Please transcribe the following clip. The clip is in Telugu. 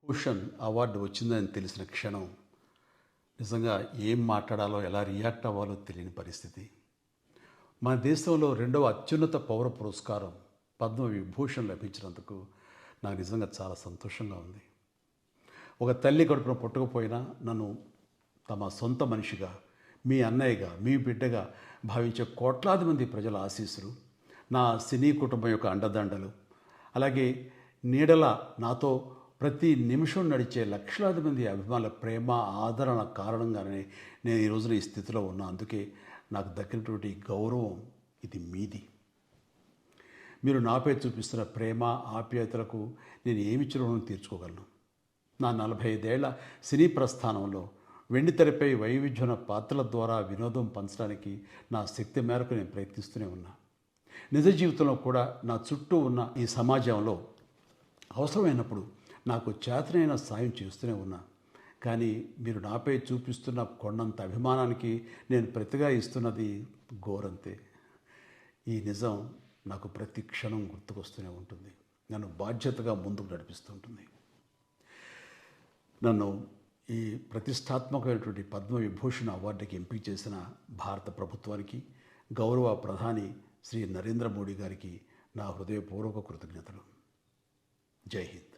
భూషణ్ అవార్డు వచ్చిందని తెలిసిన క్షణం నిజంగా ఏం మాట్లాడాలో ఎలా రియాక్ట్ అవ్వాలో తెలియని పరిస్థితి. మన దేశంలో రెండవ అత్యున్నత పౌర పురస్కారం పద్మవిభూషణ్ లభించినందుకు నాకు నిజంగా చాలా సంతోషంగా ఉంది. ఒక తల్లి కడుపున పుట్టకపోయినా నన్ను తమ సొంత మనిషిగా, మీ అన్నయ్యగా, మీ బిడ్డగా భావించే కోట్లాది మంది ప్రజల ఆశీస్సులు, నా సినీ కుటుంబం యొక్క అండదండలు, అలాగే నీడల నాతో ప్రతి నిమిషం నడిచే లక్షలాది మంది అభిమానుల ప్రేమ, ఆదరణ కారణంగానే నేను ఈ రోజున ఈ స్థితిలో ఉన్నా. అందుకే నాకు దక్కినటువంటి గౌరవం ఇది మీది. మీరు నాపై చూపిస్తున్న ప్రేమ, ఆప్యాయతలకు నేను ఏమి రుణం తీర్చుకోగలను? నా 45 ఏళ్ల సినీ ప్రస్థానంలో వెండితెరపై వైవిధ్యమైన పాత్రల ద్వారా వినోదం పంచడానికి నా శక్తి మేరకు నేను ప్రయత్నిస్తూనే ఉన్నా. నిజ జీవితంలో కూడా నా చుట్టూ ఉన్న ఈ సమాజంలో అవసరమైనప్పుడు నాకు చేతనైన సాయం చేస్తూనే ఉన్నా. కానీ మీరు నాపై చూపిస్తున్న కొండంత అభిమానానికి నేను ప్రతిగా ఇస్తున్నది గోరంతే. ఈ నిజం నాకు ప్రతి క్షణం గుర్తుకొస్తూనే ఉంటుంది, నన్ను బాధ్యతగా ముందుకు నడిపిస్తుంటుంది. నన్ను ఈ ప్రతిష్టాత్మకమైనటువంటి పద్మవిభూషణ్ అవార్డుకి ఎంపిక చేసిన భారత ప్రభుత్వానికి, గౌరవ ప్రధాని శ్రీ నరేంద్ర మోడీ గారికి నా హృదయపూర్వక కృతజ్ఞతలు. జై హింద్.